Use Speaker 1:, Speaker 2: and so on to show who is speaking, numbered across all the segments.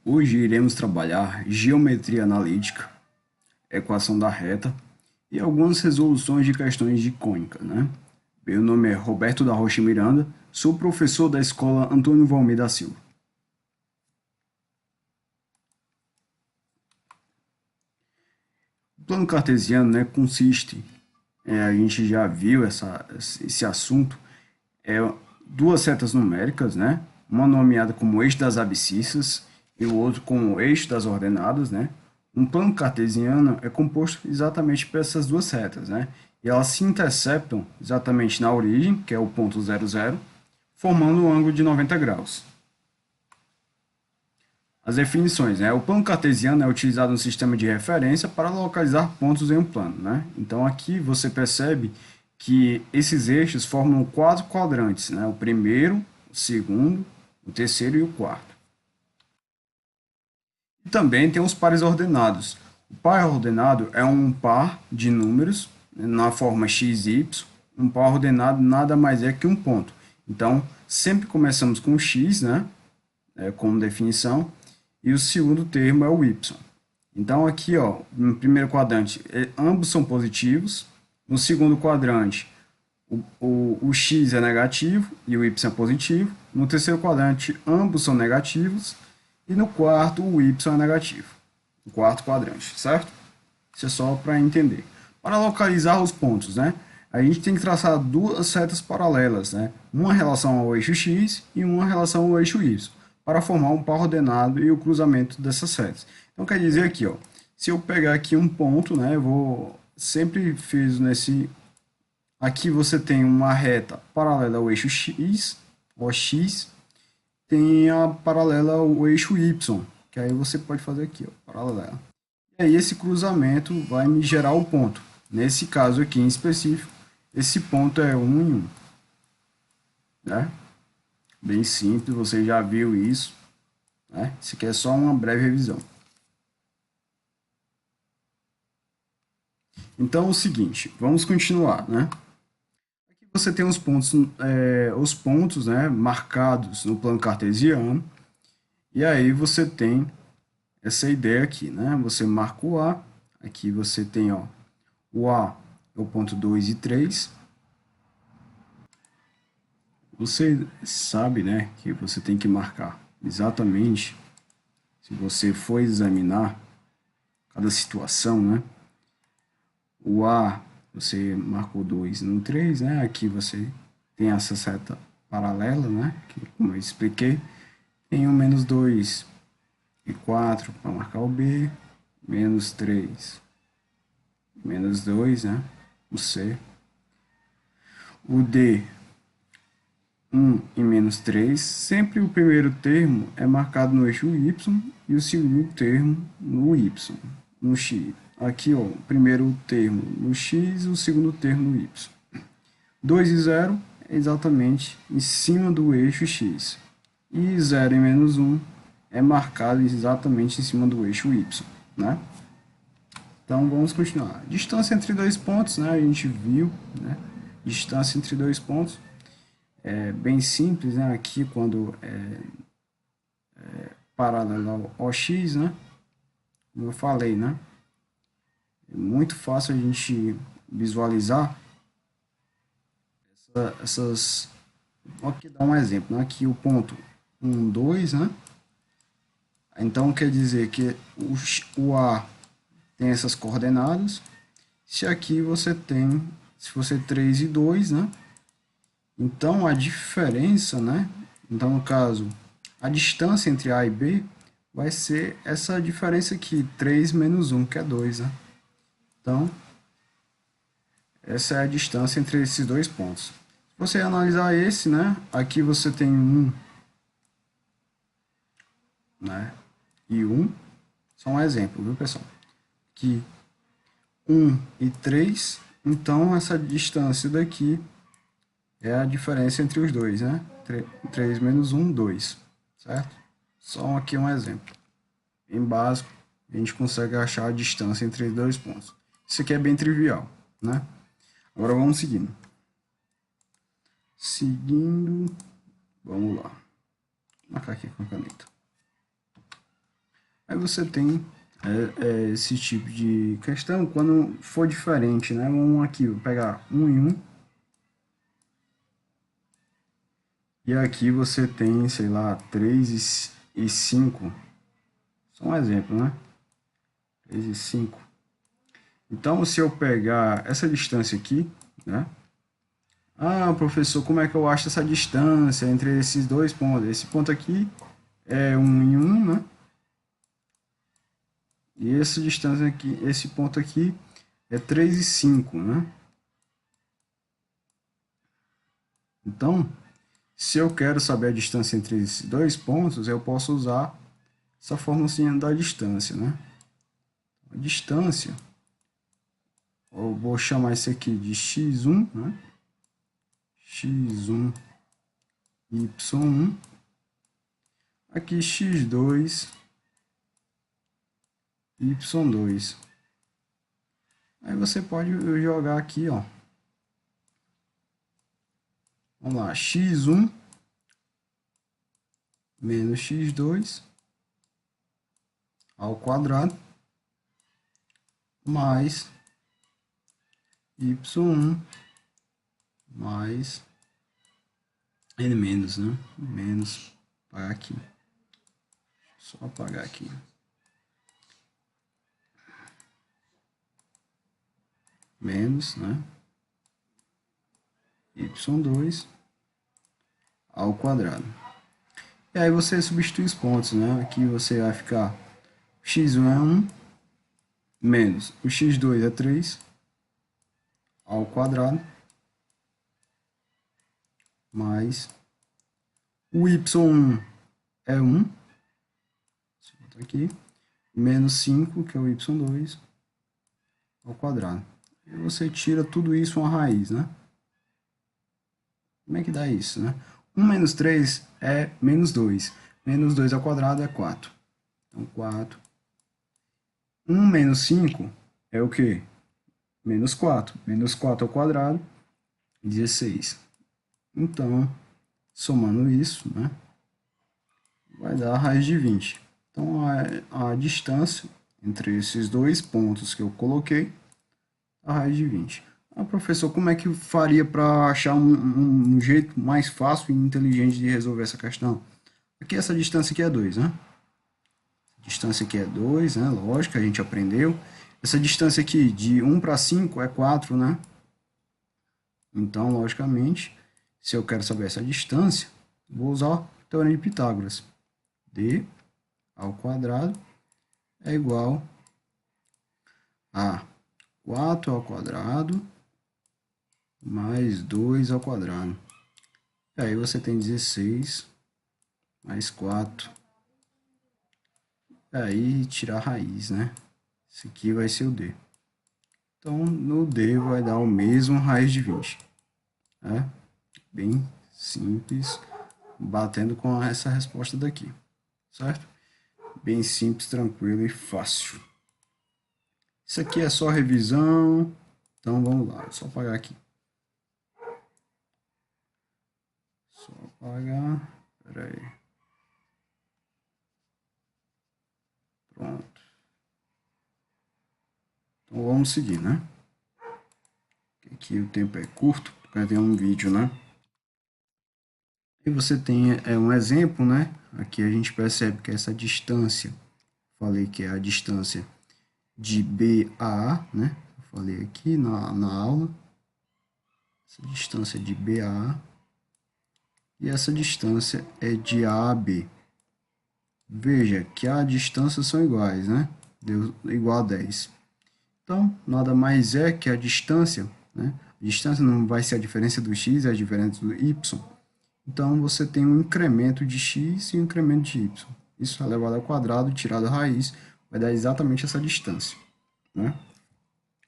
Speaker 1: Hoje iremos trabalhar geometria analítica, equação da reta e algumas resoluções de questões de cônica, né? Meu nome é Roberto da Rocha Miranda, sou professor da Escola Antônio Valmir da Silva. O plano cartesiano, né, consiste, a gente já viu esse assunto, é duas setas numéricas, né? Uma nomeada como eixo das abscissas e o outro como eixo das ordenadas, né? Um plano cartesiano é composto exatamente por essas duas setas, né? E elas se interceptam exatamente na origem, que é o ponto 00, formando um ângulo de 90 graus. As definições, né? O plano cartesiano é utilizado no sistema de referência para localizar pontos em um plano, né? Então aqui você percebe que esses eixos formam 4 quadrantes, né? O primeiro, o segundo, o terceiro e o quarto. E também tem os pares ordenados. O par ordenado é um par de números, né, na forma x e y. Um par ordenado nada mais é que um ponto. Então, sempre começamos com x, né? Como definição, e o segundo termo é o y. Então, aqui, ó, no primeiro quadrante, ambos são positivos. No segundo quadrante, o x é negativo e o y é positivo. No terceiro quadrante, ambos são negativos. E no quarto, o y é negativo. No quarto quadrante, certo? Isso é só para entender. Para localizar os pontos, né? A gente tem que traçar duas setas paralelas, né? Uma em relação ao eixo x e uma em relação ao eixo y, para formar um par ordenado e o cruzamento dessas setas. Então, quer dizer aqui, ó, se eu pegar aqui um ponto, né? Eu vou sempre fiz nesse. Aqui você tem uma reta paralela ao eixo x, OX, tem a paralela ao eixo y, que aí você pode fazer aqui, ó, paralela. E aí esse cruzamento vai me gerar o ponto. Nesse caso aqui em específico, esse ponto é 1 em 1. Né? Bem simples, você já viu isso. Né? Isso aqui é só uma breve revisão. Então é o seguinte, vamos continuar. Né? Aqui você tem os pontos, né, marcados no plano cartesiano. E aí você tem essa ideia aqui, né? Você marca o A, aqui você tem, ó, o A é o ponto 2 e 3. Você sabe, né, que você tem que marcar exatamente, se você for examinar cada situação, né? O A, você marcou 2 no 3, né? Aqui você tem essa seta paralela, né? Que, como eu expliquei, tem o menos 2 e 4 para marcar o B, menos 3, menos 2, né? O C. O D, 1 e menos 3. Sempre o primeiro termo é marcado no eixo Y e o segundo termo no Y, no X. Aqui, ó, o primeiro termo no X e o segundo termo no Y. 2 e 0 é exatamente em cima do eixo X. E 0 e menos 1 é marcado exatamente em cima do eixo Y, né? Então, vamos continuar. Distância entre dois pontos, né? A gente viu, né? Distância entre dois pontos. É bem simples, né? Aqui, quando paralelo ao x, né? Como eu falei, né? É muito fácil a gente visualizar essas... Aqui dá um exemplo, né? Aqui o ponto 1, 2, né? Então, quer dizer que o A tem essas coordenadas. Se aqui você tem, se fosse 3 e 2, né? Então, a diferença, né? Então, no caso, a distância entre A e B vai ser essa diferença aqui, 3 menos 1, que é 2, né? Então, essa é a distância entre esses dois pontos. Se você analisar esse, né? Aqui você tem 1, né? E 1. Só um exemplo, viu, pessoal? Aqui, 1 e 3. Então, essa distância daqui é a diferença entre os dois, né? 3 menos 1, 2, certo? Só aqui um exemplo. Em básico, a gente consegue achar a distância entre os dois pontos. Isso aqui é bem trivial, né? Agora vamos seguindo. Seguindo, vamos lá. Vou marcar aqui com a caneta. Aí você tem esse tipo de questão quando for diferente, né? Vamos aqui, vou pegar 1 em 1. E aqui você tem, sei lá, 3 e 5. Só um exemplo, né? 3 e 5. Então, se eu pegar essa distância aqui, né? Ah, professor, como é que eu acho essa distância entre esses dois pontos? Esse ponto aqui é 1 em 1, né? E essa distância aqui, esse ponto aqui é 3 e 5, né? Então, se eu quero saber a distância entre esses dois pontos, eu posso usar essa formulazinha da distância, né? A distância, eu vou chamar isso aqui de x1, né? x1, y1, aqui x2, y2. Aí você pode jogar aqui, ó. Vamos lá, x1 menos x2 ao quadrado mais y1 mais n menos, né? Menos, apagar aqui. Só apagar aqui. Menos, né? y2 ao quadrado. E aí você substitui os pontos, né? Aqui você vai ficar x1 é 1 menos o x2 é 3 ao quadrado mais o y1 é 1, aqui, menos 5, que é o y2 ao quadrado. E você tira tudo isso uma raiz, né? Como é que dá isso, né? 1 menos 3 é menos 2. Menos 2 ao quadrado é 4. Então, 4. 1 menos 5 é o quê? Menos 4. Menos 4 ao quadrado, 16. Então, somando isso, né? Vai dar a raiz de 20. Então, a distância entre esses dois pontos que eu coloquei, a raiz de 20. Ah, professor, como é que faria para achar um jeito mais fácil e inteligente de resolver essa questão? Aqui essa distância aqui é 2, né? Distância aqui é 2, né? Lógico, a gente aprendeu. Essa distância aqui de 1 para 5 é 4, né? Então, logicamente, se eu quero saber essa distância, vou usar o teorema de Pitágoras. D ao quadrado é igual a 4 ao quadrado mais 2 ao quadrado. E aí você tem 16 mais 4. Aí tirar a raiz, né? Esse aqui vai ser o D. Então, no D vai dar o mesmo raiz de 20. É bem simples, batendo com essa resposta daqui, certo? Bem simples, tranquilo e fácil. Isso aqui é só revisão. Então, vamos lá. Só apagar aqui. Só apagar. Espera aí. Pronto. Então, vamos seguir, né? Aqui o tempo é curto, porque tem um vídeo, né? E você tem um exemplo, né? Aqui a gente percebe que essa distância, falei que é a distância de B a A, né? Falei aqui na aula. Essa distância de B a A. E essa distância é de A a B. Veja que as distâncias são iguais, né? Deu igual a 10. Então, nada mais é que a distância, né? A distância não vai ser a diferença do x, é a diferença do y. Então, você tem um incremento de x e um incremento de y. Isso elevado ao quadrado, tirado a raiz, vai dar exatamente essa distância, né?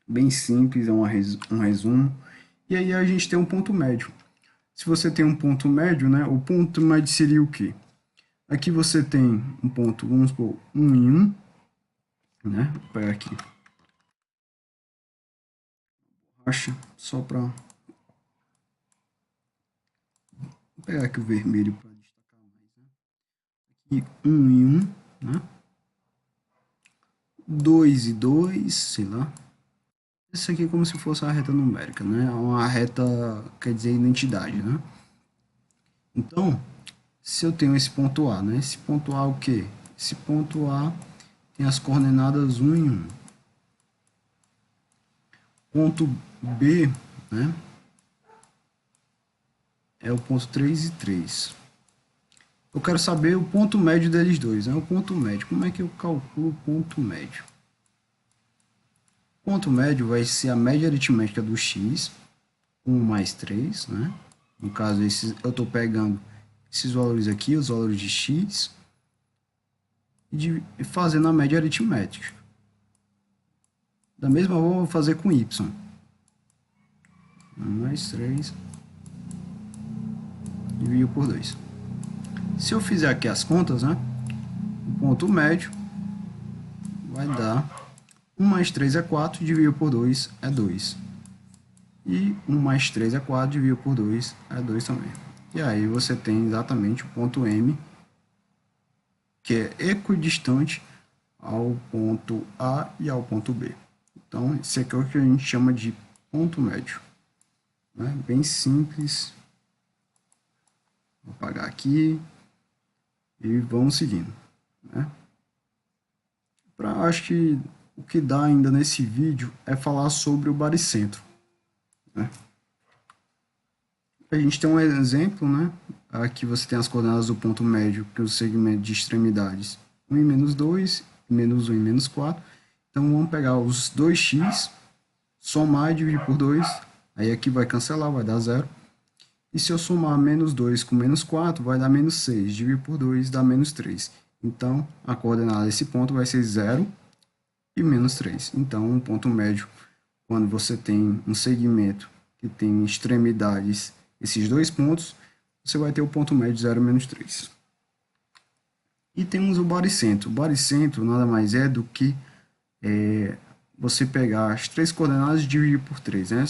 Speaker 1: Bem simples, é um resumo. E aí a gente tem um ponto médio. Se você tem um ponto médio, né? O ponto médio seria o quê? Aqui você tem um ponto, vamos supor, 1 em 1, né? Vou pegar aqui. Borracha, só para... Vou pegar aqui o vermelho para destacar mais, né? Aqui 1 em 1, né? 2 e 2, sei lá. Isso aqui é como se fosse a reta numérica, né? Uma reta quer dizer identidade, né? Então, se eu tenho esse ponto A, né? Esse ponto A é o quê? Esse ponto A tem as coordenadas 1 e 1. Ponto B, né? É o ponto 3 e 3. Eu quero saber o ponto médio deles dois, né? O ponto médio. Como é que eu calculo o ponto médio? O ponto médio vai ser a média aritmética do x, 1 mais 3, né? No caso, eu estou pegando esses valores aqui, os valores de x, e fazendo a média aritmética. Da mesma forma, eu vou fazer com y. 1 mais 3 dividido por 2. Se eu fizer aqui as contas, né? O ponto médio vai dar 1 mais 3 é 4, dividido por 2 é 2. E 1 mais 3 é 4, dividido por 2 é 2 também. E aí você tem exatamente o ponto M, que é equidistante ao ponto A e ao ponto B. Então, esse aqui é o que a gente chama de ponto médio. Né? Bem simples. Vou apagar aqui e vamos seguindo. Né? Acho que o que dá ainda nesse vídeo é falar sobre o baricentro. Né? A gente tem um exemplo, né? Aqui você tem as coordenadas do ponto médio, que é o segmento de extremidades 1 e menos 2, menos 1 e menos 4. Então vamos pegar os 2x, somar e dividir por 2. Aí aqui vai cancelar, vai dar 0. E se eu somar menos 2 com menos 4, vai dar menos 6. Dividir por 2 dá menos 3. Então a coordenada desse ponto vai ser 0 e menos 3. Então um ponto médio, quando você tem um segmento que tem extremidades, esses dois pontos, você vai ter o ponto médio 0 menos 3. E temos o baricentro. O baricentro nada mais é do que você pegar as três coordenadas e dividir por 3. Né?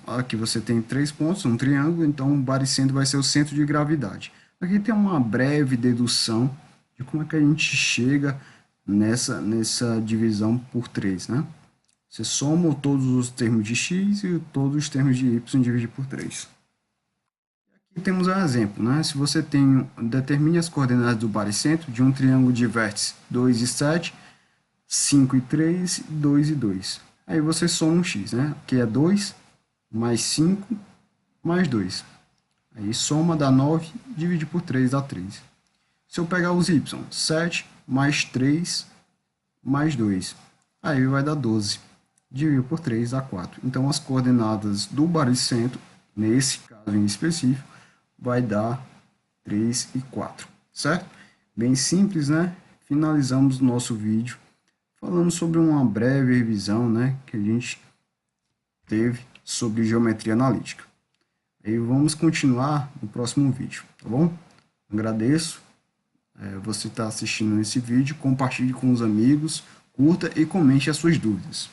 Speaker 1: Aqui você tem 3 pontos, um triângulo, então o baricentro vai ser o centro de gravidade. Aqui tem uma breve dedução de como é que a gente chega nessa divisão por 3. Né? Você soma todos os termos de x e todos os termos de y e divide por 3. Aqui temos um exemplo. Né? Se você determine as coordenadas do baricentro de um triângulo de vértices 2 e 7, 5 e 3, 2 e 2. Aí você soma um x, né? Que é 2 mais 5 mais 2. Aí soma dá 9, divide por 3 dá 3. Se eu pegar os y, 7 mais 3 mais 2. Aí vai dar 12. Dividir por 3 dá 4. Então as coordenadas do baricentro, nesse caso em específico, vai dar 3 e 4. Certo? Bem simples, né? Finalizamos o nosso vídeo falando sobre uma breve revisão, né, que a gente teve sobre geometria analítica. E vamos continuar no próximo vídeo, tá bom? Agradeço você estar assistindo esse vídeo, compartilhe com os amigos, curta e comente as suas dúvidas.